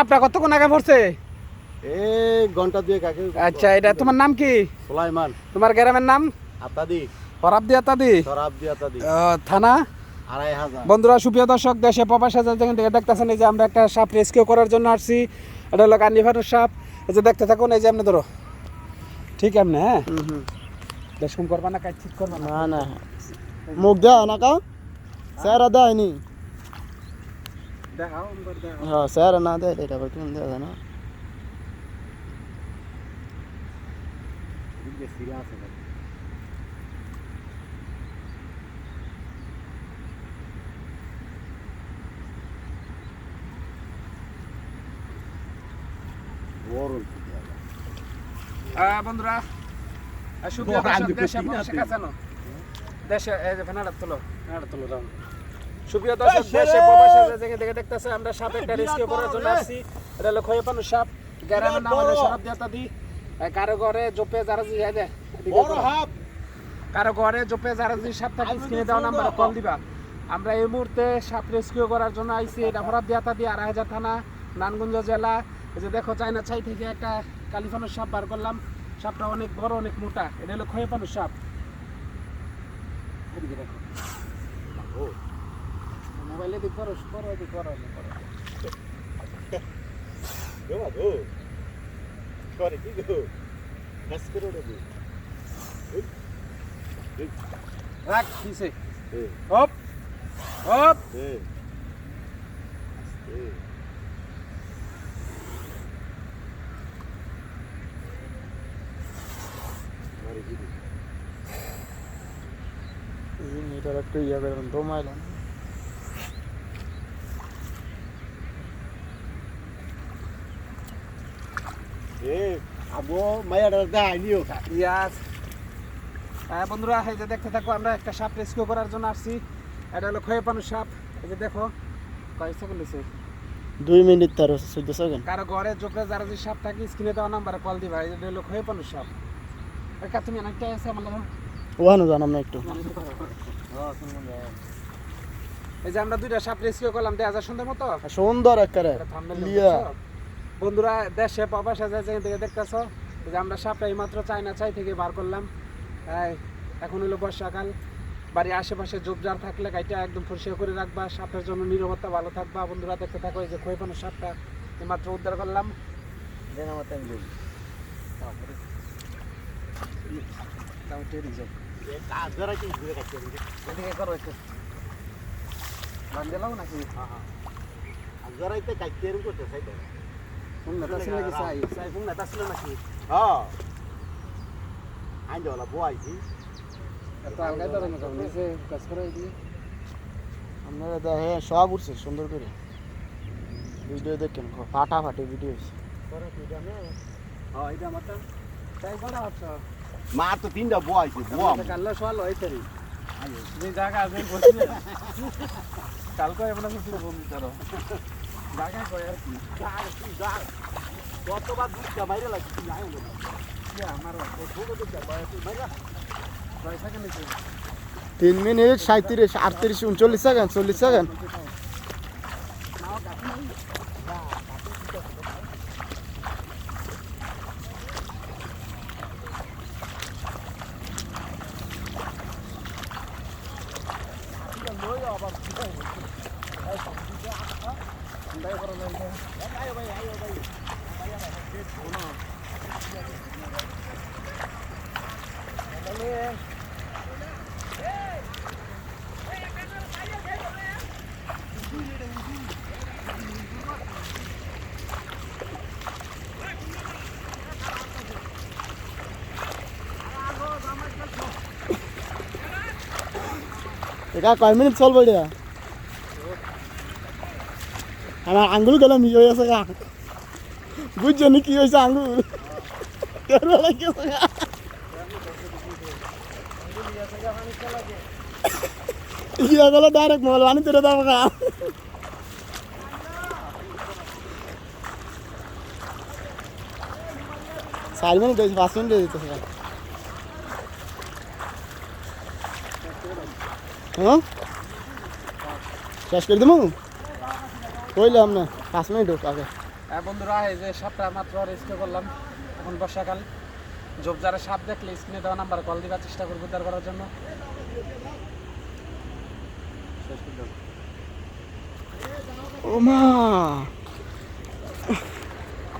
সাপটা কতক্ষণ আগে পড়ছে? এই ঘন্টা দুয়েক আগে। আচ্ছা, এটা তোমার নাম কি? সুলাইমান। তোমার গ্রামের নাম? আতাদি। ফরাবদি আতাদি। সরাবদি আতাদি। থানা? 2500। বন্ধুরা, সুপ্রিয় দর্শক, দেশে প্রবাসে যেখান থেকে দেখতেছেন, এই যে আমরা একটা সাপ রেস্কিউ করার জন্য আসছি। এটা হলো কার্নিভারের সাপ। এই যে দেখতে থাকুন, এই যে আপনি ধরো ঠিক এমনি। হ্যাঁ, বেশ কম করবা না, কাজ ঠিক করবা না। না না, মুখ দেওয়া না কা স্যার দেয়নি। দেখাও, দেখাও। হ্যাঁ স্যার না দেয় এটা ভাই, তুমি দেওয়া না। বন্ধুরা, সুপ্রিয় দর্শক, দেশে প্রবাসে কাছানো দেশে, এই যে ফেনাটা তোলো, ফেনাটা তোলো দাও। সুপ্রিয় দর্শক, দেশে প্রবাসে যেখান থেকে দেখতেছে, আমরা সাপ একটা রেস্কিউ করার জন্য আসছি। এটা হলো খয়েপানু সাপ। গ্রামের নাম হলো সরাবদি আতাদি। কারো ঘরে জোপে যারা যায় দে, কারো ঘরে জোপে যারা যদি সাপ থাকে স্ক্রিনে দেওয়া নাম্বারে কল দিবা। আমরা এই মুহূর্তে সাপ রেস্কিউ করার জন্য আইছি। এটা সরাবদি আতাদি, 2500 থানা, নারায়ণগঞ্জ জেলা। এই যে দেখো, চায়না ছাই থেকে একটা কালিফানুর সাপ বার করলাম। সাপটা অনেক বড়, অনেক মোটা। এটা হলো খয়েপানু সাপ। এদিকে দেখো, মোবাইলে দিক করো, করো দিক করো। রাখ দিছে। Hop hop. এটার একটু ইয়া করে দমাইলাম। বন্ধুরা, এই যে দেখতে থাকো, আমরা একটা সাপ রেস্কিউ করার জন্য আসছি। এটা হলো খয়েপানু সাপ। এই যে দেখো, কয়েক সেকেন্ড হয়েছে, 2 মিনিট 14 সেকেন্ড। কারো ঘরে জোপে যারা যে সাপ থাকে স্ক্রিনে দেওয়া নাম্বারে কল দিবা। এটা হলো খয়েপানু সাপ। একা তুমি অনেকটা আছে আমার লাগে। ওখানে জানাম না একটু। এই যে আমরা দুইটা সাপ রেস্কিউ করলাম, 2000 সুন্দর মতো সুন্দর একেবারে লিয়া। বন্ধুরা, দেশে প্রবাসে যেখান থেকে দেখতেছো, যে আমরা সাপটা এইমাত্র চায়না ছাই থেকে বার করলাম। এখন হলো বর্ষাকাল। বাড়ির আশেপাশে ঝোপঝাড় থাকলে গাইটা একদম পরিষ্কার করে রাখবা। সাপের জন্য নিরাপত্তা ভালো থাকবা। বন্ধুরা, দেখতে থাকো, এই যে খয়েপানু সাপটা এইমাত্র উদ্ধার করলাম। এদিকে করো একটু। বান্দেলাও নাকি? ফুংনা তাছিল নাকি? সাই ফুংনা তাছিল নাকি? এত আলগাই ধরনের কারণ নিচে কাজ করে দিই। আপনারা দেখে সব উঠছে সুন্দর করে। ভিডিও দেখেন, ফাটাফাটি ভিডিও হচ্ছে। এটা মাত্র তাই করা হচ্ছে। মার তো 3টা বয়স কাল্লা সোয়াল হইতারি যে জায়গা আছে বসে কালকে এমন কিছু বন্ধু ধরো জায়গা কই আর কি কতবার দুধটা বাইরে লাগছে নাই হলো আমার ছোট দুধটা বাইরে বাইরে পয়সা কেন দিছে 3 মিনিট 37 38 39 সেকেন্ড 40 সেকেন্ড। এটা কয় মিনিট চলবে এটা? আমার আঙ্গুল গেলাম ইয়ে হয়েছে গা, বুঝছো নি কি হয়েছে আঙ্গুল ইয়ে গেলে ডাইরেক্ট মোবাইল পানি তুলে দেবো গা। 4 মিনিট হয়েছে, 5 মিনিট হয়ে যেতেছে। হ্যাঁ শেষ করে দেবো কইলাম না, 5 মিনিট হোক আগে। বন্ধুরা এই যে সাপটা মাত্র রেস্কিউ করলাম। এখন বর্ষাকাল, ঝোপঝাড়ে সাপ দেখলে স্ক্রিনে দেওয়া নাম্বারে কল দিবার চেষ্টা করবো উদ্ধার করার জন্য। ও মা